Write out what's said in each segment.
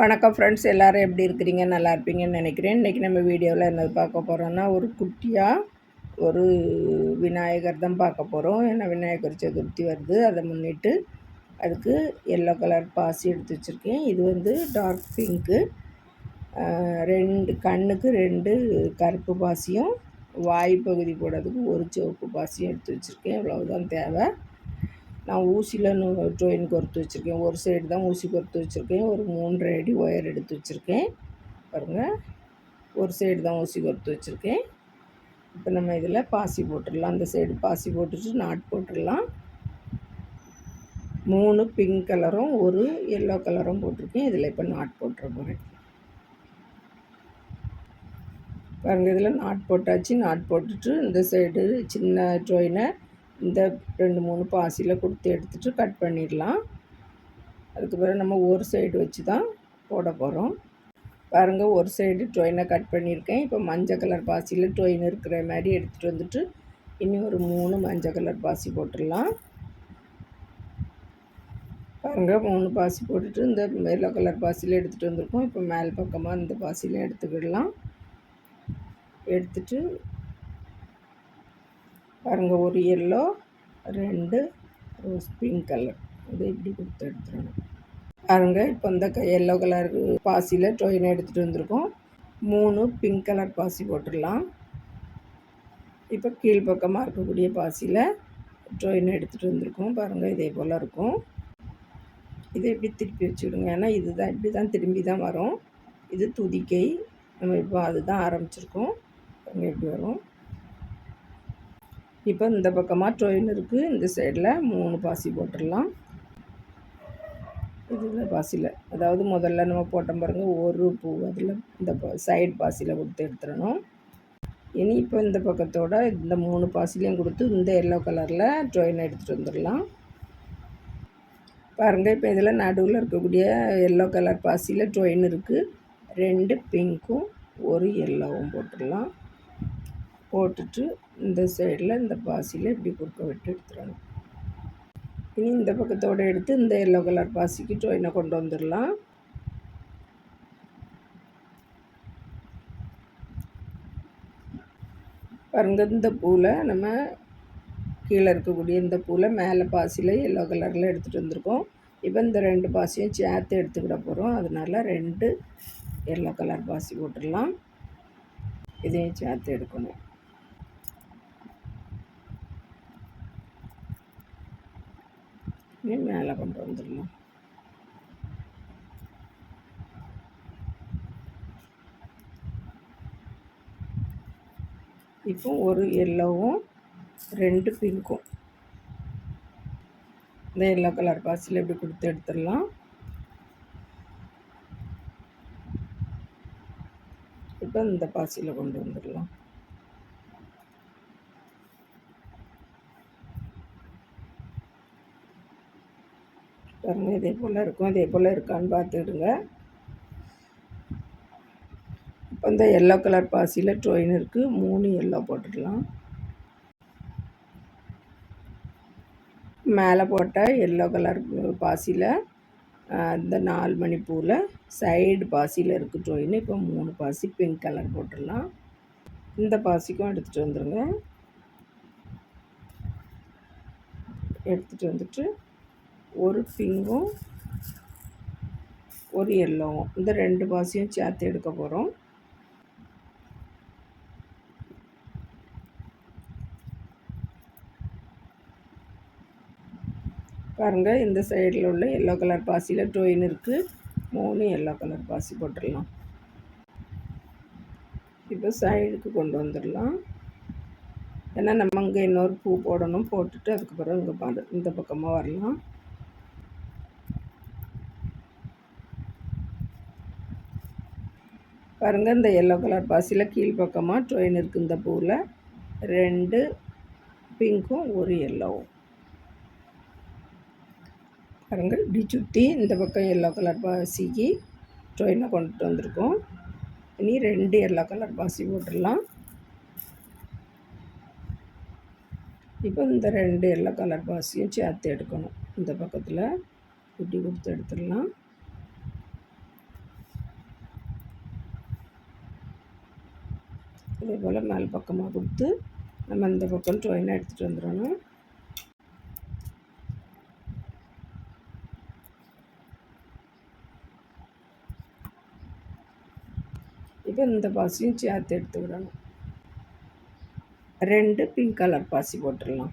வணக்கம் ஃப்ரெண்ட்ஸ், எல்லோரும் எப்படி இருக்கிறீங்க? நல்லா இருப்பீங்கன்னு நினைக்கிறேன். இன்றைக்கி நம்ம வீடியோவில் என்னது பார்க்க போகிறோன்னா, ஒரு குட்டியாக ஒரு விநாயகர் தான் பார்க்க போகிறோம். ஏன்னா விநாயகர் சதுர்த்தி வருது, அதை முன்னிட்டு அதுக்கு எல்லோ கலர் பாசி எடுத்து வச்சுருக்கேன். இது வந்து டார்க் பிங்க்கு, 2 கண்ணுக்கு 2 கருப்பு பாசியும், வாய் பகுதி போடுறதுக்கு ஒரு சிவப்பு பாசியும் எடுத்து வச்சுருக்கேன். இவ்வளவுதான் தேவை. நான் ஊசியில் ஜாயின் கோர்த்து வச்சுருக்கேன். ஒரு சைடு தான் ஊசி கோர்த்து வச்சுருக்கேன். ஒரு 3 அடி ஒயர் எடுத்து வச்சுருக்கேன். பாருங்கள், ஒரு சைடு தான் ஊசி கோர்த்து வச்சுருக்கேன். இப்போ நம்ம இதில் பாசி போட்டுடலாம். அந்த சைடு பாசி போட்டுட்டு நாட் போட்டுடலாம். 3 பிங்க் கலரும் ஒரு எல்லோ கலரும் போட்டிருக்கேன். இதில் இப்போ நாட் போட்டுற போகிறேன். பாருங்கள், இதில் நாட் போட்டாச்சு. நாட் போட்டுட்டு இந்த சைடு சின்ன ஜாயினை இந்த 2-3 பாசியில் கொடுத்து எடுத்துகிட்டு கட் பண்ணிடலாம். அதுக்கு பிறகு நம்ம ஒரு சைடு வச்சு தான் போட போகிறோம். பாருங்கள், ஒரு சைடு ஜாயினை கட் பண்ணியிருக்கேன். இப்போ மஞ்சள் கலர் பாசியில் ஜாயின் இருக்கிற மாதிரி எடுத்துகிட்டு வந்துட்டு இன்னும் ஒரு 3 மஞ்சள் கலர் பாசி போட்டுடலாம். பாருங்கள், 3 பாசி போட்டுட்டு இந்த எல்லோ கலர் பாசியில் எடுத்துகிட்டு வந்திருக்கோம். இப்போ மேல் பக்கமாக இந்த பாசியில் எடுத்துக்கிடலாம். எடுத்துட்டு பாருங்கள், ஒரு எல்லோ, 2 ரோஸ் பிங்க் கலர், இதை இப்படி கொடுத்து எடுத்துடணும். பாருங்கள், இப்போ இந்த எல்லோ கலர் பாசியில் ஜாயின் எடுத்துகிட்டு வந்திருக்கோம். 3 பிங்க் கலர் பாசி போட்டுடலாம். இப்போ கீழ்ப்பக்கமாக இருக்கக்கூடிய பாசியில் ஜாயின் எடுத்துகிட்டு வந்திருக்கோம். பாருங்கள், இதே போல் இருக்கும். இதை இப்படி திருப்பி வச்சுவிடுங்க. ஏன்னா இதுதான் இப்படி தான் திரும்பி தான் வரும். இது துதிக்கை. நம்ம இப்போ அதுதான் ஆரம்பிச்சிருக்கோம். பாருங்கள், எப்படி வரும். இப்போ இந்த பக்கமாக ஜாயின் இருக்குது. இந்த சைடில் 3 பாசி போட்டுடலாம். இதில் பாசியில், அதாவது முதல்ல நம்ம போட்டோம் பாருங்கள், ஒரு பூ அதில் இந்த சைடு பாசியில் கொடுத்து எடுத்துடணும். இனி இப்போ இந்த பக்கத்தோட இந்த 3 பாசிலையும் கொடுத்து இந்த எல்லோ கலரில் ஜாயின் எடுத்துகிட்டு வந்துடலாம். பாருங்கள், இப்போ இதில் நடுவில் இருக்கக்கூடிய எல்லோ கலர் பாசியில் ஜாயின் இருக்குது. 2 பிங்க்கும் ஒரு எல்லோவும் போட்டுடலாம். போட்டுட்டு இந்த சைடில் இந்த பாசியில் இப்படி குறுக்க விட்டு எடுத்துடணும். இனி இந்த பக்கத்தோடு எடுத்து இந்த எல்லோ கலர் பாசிக்கு ஜாயினை கொண்டு வந்துடலாம். பாருங்கள், இந்த பூவில் நம்ம கீழே இருக்கக்கூடிய இந்த பூவில் மேலே பாசியில் எல்லோ கலரில் எடுத்துகிட்டு வந்திருக்கோம். இப்போ இந்த 2 பாசியும் சேர்த்து எடுத்துக்கிட போகிறோம். அதனால் 2 எல்லோ கலர் பாசி போட்டுடலாம். இதையும் சேர்த்து எடுக்கணும். மேலே கொண்டு வந்துடலாம். இப்போ ஒரு எல்லோவும் 2 பிங்க்கும் இந்த எல்லோ கலர் பாசியில் இப்படி கொடுத்து எடுத்துடலாம். இப்போ இந்த பாசியில் கொண்டு வந்துடலாம். பாருங்கள், இதே போல் இருக்கும். இதே போல் இருக்கான்னு பார்த்துக்கிடுங்க. இப்போ இந்த எல்லோ கலர் பாசியில் ஜாயின் இருக்குது. 3 எல்லோ போட்டுடலாம். மேலே போட்ட எல்லோ கலர் பாசியில் இந்த 4 மணி பூவில் சைடு பாசியில் இருக்குது ஜாயின். இப்போ 3 பாசி பிங்க் கலர் போட்டுடலாம். இந்த பாசிக்கும் எடுத்துகிட்டு வந்துடுங்க. எடுத்துகிட்டு வந்துட்டு ஒரு பிங்கும் ஒரு எல்லோவும் இந்த 2 பாசியும் சேர்த்து எடுக்க போகிறோம். பாருங்கள், இந்த சைடில் உள்ள எல்லோ கலர் பாசியில் ஜாயின் இருக்குது. 3 எல்லோ கலர் பாசி போட்டுடலாம். இப்போ சைடுக்கு கொண்டு வந்துடலாம். ஏன்னா நம்ம இங்கே இன்னொரு பூ போடணும். போட்டுட்டு அதுக்கப்புறம் இங்கே இந்த பக்கமாக வரலாம். பாருங்கள், இந்த எல்லோ கலர் பாசியில் கீழ்ப்பக்கமாக ஜாயின் இருக்குது. இந்த பூவில் 2 பிங்க்கும் ஒரு எல்லோவும். பாருங்கள், இப்படி சுற்றி இந்த பக்கம் எல்லோ கலர் பாசிக்கு ஜாயினை கொண்டுட்டு வந்திருக்கோம். இனி 2 எல்லோ கலர் பாசி போட்டுடலாம். இப்போ இந்த 2 எல்லோ கலர் பாசியும் சேர்த்து எடுக்கணும். இந்த பக்கத்தில் இப்படி கொடுத்து எடுத்துடலாம். இதே போல் மேல் பக்கமாக கொடுத்து நம்ம இந்த பக்கம் ஜாயினாக எடுத்துகிட்டு வந்துடணும். இப்போ இந்த பாசியும் சேர்த்து எடுத்துக்கிடணும். 2 பிங்க் கலர் பாசி போட்டுடலாம்.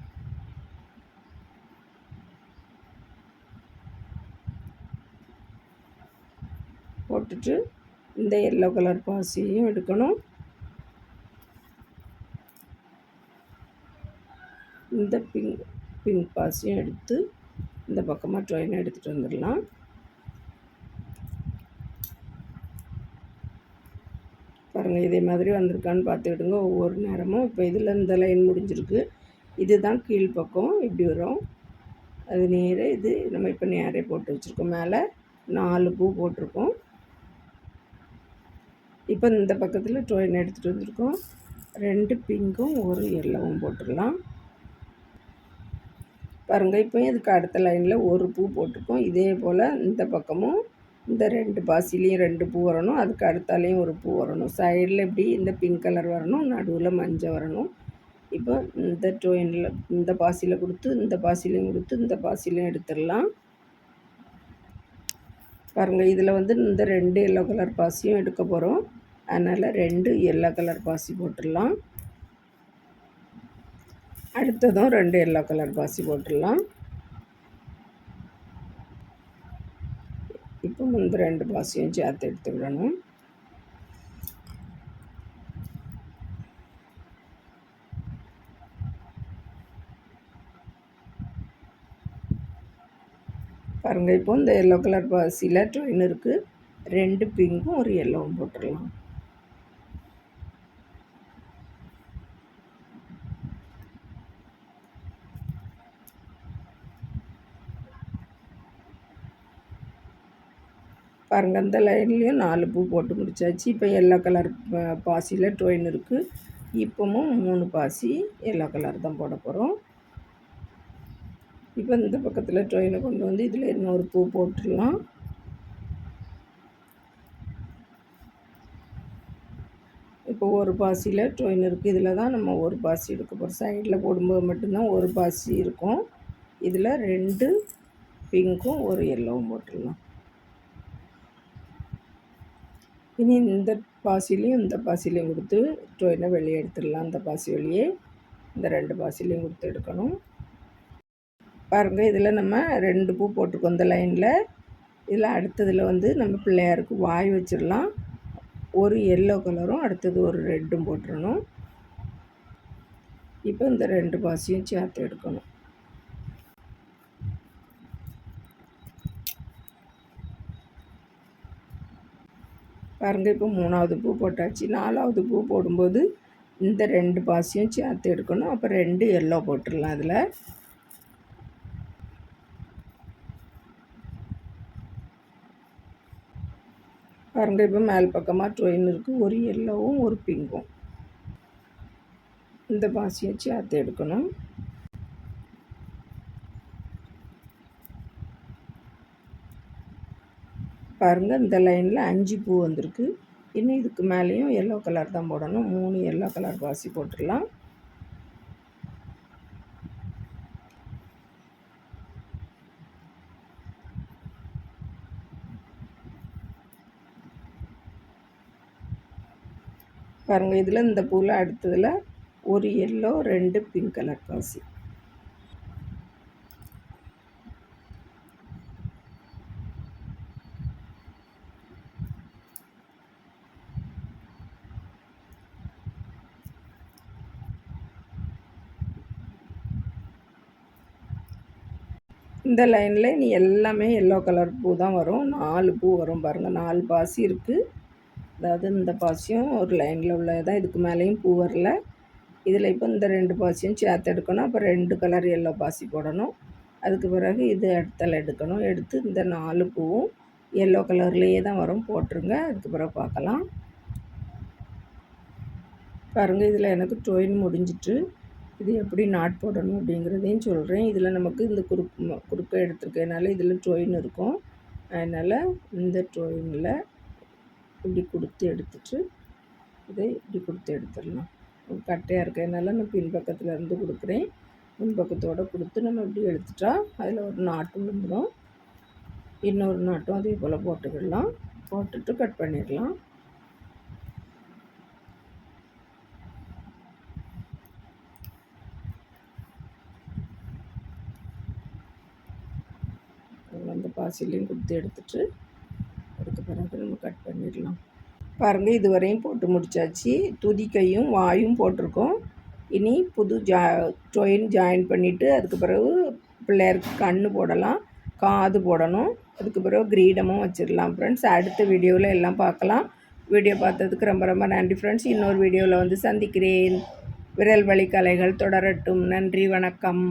போட்டுட்டு இந்த எல்லோ கலர் பாசியும் எடுக்கணும். இந்த பிங்க் பாசியும் எடுத்து இந்த பக்கமாக ட்ரெயினை எடுத்துகிட்டு வந்துடலாம். பாருங்கள், இதே மாதிரி வந்திருக்கான்னு பார்த்துக்கிடுங்க ஒவ்வொரு நேரமும். இப்போ இதில் இந்த லைன் முடிஞ்சிருக்கு. இதுதான் கீழ்ப்பக்கம் இப்படி வரும். அது நேராக இது நம்ம இப்போ நேரே போட்டு வச்சுருக்கோம். மேலே 4 பூ போட்டிருக்கோம். இப்போ இந்த பக்கத்தில் ட்ரெயின் எடுத்துகிட்டு வந்திருக்கோம். 2 பிங்க்கும் 1 எல்லோவும் போட்டுடலாம். பாருங்கள், இப்போ இதுக்கு அடுத்த லைனில் 1 பூ போட்டிருக்கோம். இதே போல் இந்த பக்கமும் இந்த 2 பாசிலையும் 2 பூ வரணும். அதுக்கு அடுத்தாலையும் 1 பூ வரணும். சைடில் இப்படி இந்த பிங்க் கலர் வரணும், நடுவில் மஞ்சள் வரணும். இப்போ இந்த ட்ரெயினில் இந்த பாசியில் கொடுத்து இந்த பாசிலையும் கொடுத்து இந்த பாசிலையும் எடுத்துடலாம். பாருங்கள், இதில் வந்து இந்த 2 எல்லோ கலர் பாசியும் எடுக்க போகிறோம். அதனால் 2 எல்லோ கலர் பாசி போட்டுடலாம். அடுத்ததும் 2 எல்லோ கலர் பாசி போட்டுடலாம். இப்போ இந்த 2 பாசியும் சேர்த்து எடுத்துக்கிடணும். பாருங்கள், இப்போ இந்த எல்லோ கலர் பாசியில் ட்ரெயின் இருக்குது. 2 பிங்க்கும் 1 எல்லோவும் போட்டுடலாம். பாருங்கள், இந்த லைன்லேயும் 4 பூ போட்டு முடிச்சாச்சு. இப்போ எல்லோ கலர் பாசியில் ட்ரெயின் இருக்குது. இப்போவும் 3 பாசி எல்லோ கலர் தான் போட போகிறோம். இப்போ இந்த பக்கத்தில் ட்ரெயினை கொண்டு வந்து இதில் இன்னொரு பூ போட்டுடலாம். இப்போ ஒரு பாசியில் ட்ரெயின் இருக்குது. இதில் தான் நம்ம ஒரு பாசி எடுக்க போகிறோம். சைடில் போடும்போது மட்டும்தான் ஒரு பாசி இருக்கும். இதில் 2 பிங்க்கும் 1 எல்லோவும் போட்டுடலாம். இனி இந்த பாசிலையும் இந்த பாசிலையும் கொடுத்து ட்ரெயினை வெளியே எடுத்துடலாம். இந்த பாசி வெளியே இந்த 2 பாசிலையும் கொடுத்து எடுக்கணும். பாருங்கள், இதில் நம்ம 2 பூ போட்டிருக்கோம் இந்த லைனில். இதில் அடுத்ததில் வந்து நம்ம பிள்ளையாருக்கு வாய் வச்சிடலாம். ஒரு எல்லோ கலரும் அடுத்தது ஒரு ரெட்டும் போட்டுடணும். இப்போ இந்த 2 பாசியும் சேர்த்து எடுக்கணும். பாருங்கள், இப்போ 3வது பூ போட்டாச்சு. 4வது பூ போடும்போது இந்த 2 பாசியும் சேர்த்து எடுக்கணும். அப்போ 2 எல்லோ போட்டுடலாம். அதில் பாருங்கள், இப்போ மேல் பக்கமாக ட்ரெயின் இருக்குது. ஒரு எல்லோவும் ஒரு பிங்க்கும். இந்த பாசியும் சேர்த்து எடுக்கணும். பாருங்கள், இந்த லைனில் 5 பூ வந்திருக்கு. இன்னும் இதுக்கு மேலேயும் எல்லோ கலர் தான் போடணும். 3 எல்லோ கலர் பாசி போட்டுடலாம். பாருங்கள், இதில் இந்த பூவில் அடுத்ததில் ஒரு எல்லோ 2 பிங்க் கலர் பாசி. இந்த லைனில் இனி எல்லாமே எல்லோ கலர் பூ தான் வரும். 4 பூ வரும். பாருங்கள், 4 பாசி இருக்குது. அதாவது இந்த பாசியும் ஒரு லைனில் உள்ளதான். இதுக்கு மேலேயும் பூ வரல. இதில் இப்போ இந்த 2 பாசியும் சேர்த்து எடுக்கணும். அப்போ 2 கலர் எல்லோ பாசி போடணும். அதுக்கு பிறகு இது இடத்துல எடுக்கணும். எடுத்து இந்த 4 பூவும் எல்லோ கலர்லேயே தான் வரும். போட்டுருங்க. அதுக்கு பிறகு பார்க்கலாம். பாருங்கள், இதில் எனக்கு ட்ரெயின் முடிஞ்சிட்டு. இது எப்படி நாட் போடணும் அப்படிங்கிறதையும் சொல்கிறேன். இதில் நமக்கு இந்த குறுக்க எடுத்துருக்கனால இதில் ட்ரெயின் இருக்கும். அதனால் இந்த ட்ரெயினில் இப்படி கொடுத்து எடுத்துட்டு இதை இப்படி கொடுத்து எடுத்துடலாம். கட்டையாக இருக்கிறதுனால நான் பின்பக்கத்தில் இருந்து கொடுக்குறேன். முன்பக்கத்தோடு கொடுத்து நம்ம இப்படி எடுத்துட்டா அதில் ஒரு நாட்டு விழுந்துடும். இன்னொரு நாட்டும் அதே போல் போட்டுக்கிடலாம். போட்டுட்டு கட் பண்ணிடலாம். அந்த பாசிலையும் கொடுத்து எடுத்துட்டு அதுக்கு பிறகு நம்ம கட் பண்ணிடலாம். பாருங்கள், இதுவரையும் போட்டு முடித்தாச்சு. துதிக்கையும் வாயும் போட்டிருக்கோம். இனி புது செயின் ஜாயின் பண்ணிவிட்டு அதுக்கு பிறகு பிள்ளையாருக்கு கண் போடலாம், காது போடணும். அதுக்கு பிறகு கிரீடமும் வச்சிடலாம். ஃப்ரெண்ட்ஸ், அடுத்த வீடியோவில் எல்லாம் பார்க்கலாம். வீடியோ பார்த்ததுக்கு ரொம்ப ரொம்ப நன்றி ஃப்ரெண்ட்ஸ். இன்னொரு வீடியோவில் வந்து சந்திக்கிறேன். விரல் வலி கலைகள் தொடரட்டும். நன்றி, வணக்கம்.